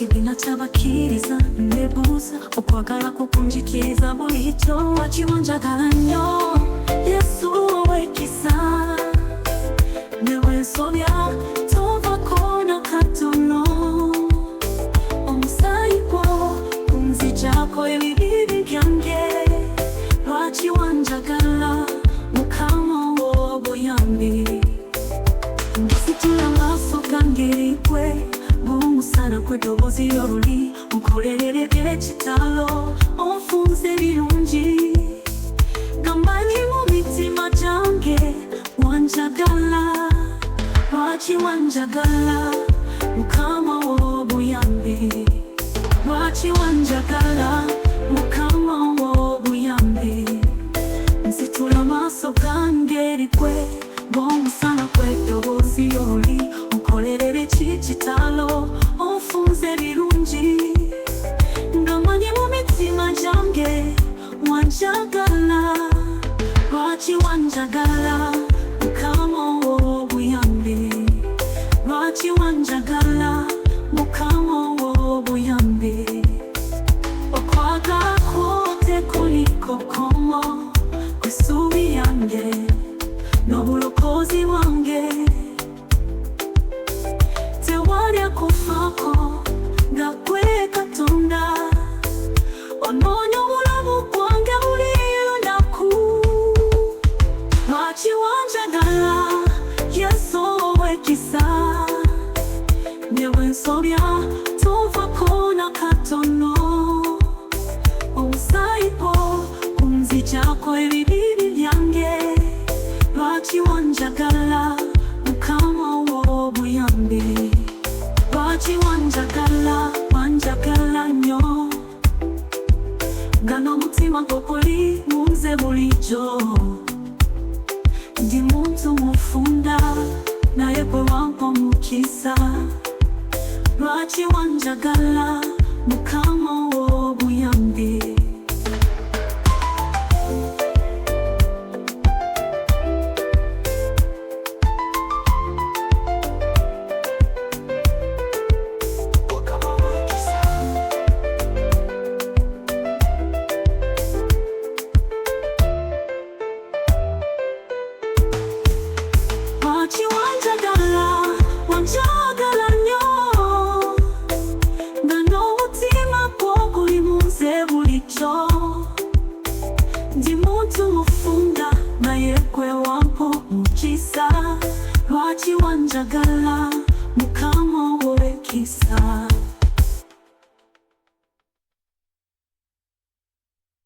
kibina cy'abakiriza nebuza ukwagala kukunjikiza bulijjo wakiwanjagala nnyo Yesu wowe kisa newe nsobya tovako nakatono omusaayi gwo kunzijjako ebibi byange lwakiwanjagala Mukama w'obuyambi Nsitula amaaso gange eri ggwe ng'omusana gw'eddoboozi ly'oluli nkolerere ekitalo onfunze birungi gammanyi mu mitima gyange wanjagala lwaki wanjagala Mukama w'obuyambi lwaki wanjagala Mukama w'obuyambi Nsitula amaaso gange eri ggwe ng'omusana gw'eddoboozi ly'oluli nkolerere ekitalo onfunze birungi ngamanyi mu mitima gyange wanjagala lwaki wanjagala Mukama w'obuyambi lwaki wanjagala Mukama w'obuyambi okwagala kwo tekuliko kkomo kw'essuubi yange n'obulokozi bwange tewali akufaako nga ggwe Katonda onoonya obulamu bwange buli lunaku lwaki wanjagala Yesu ow'ekisa newe nsobya tovako nakatono omusaayi gwo kunzijjako ebibi byange lwaki wanjagala Mukama w'obuyambi lwaki wanjagala nnyo nga n'omutima gwo guli munze bulijjo ndi muntu mufunda naye gwe wampa omukisa lwaki wanjagala Mukama w'obuyambi Lwaki wanjagala nnyo nga n'omutima gwo guli munze bulijjo ndi muntu mufunda naye ggwe wampa omukisa lwaki wanjagala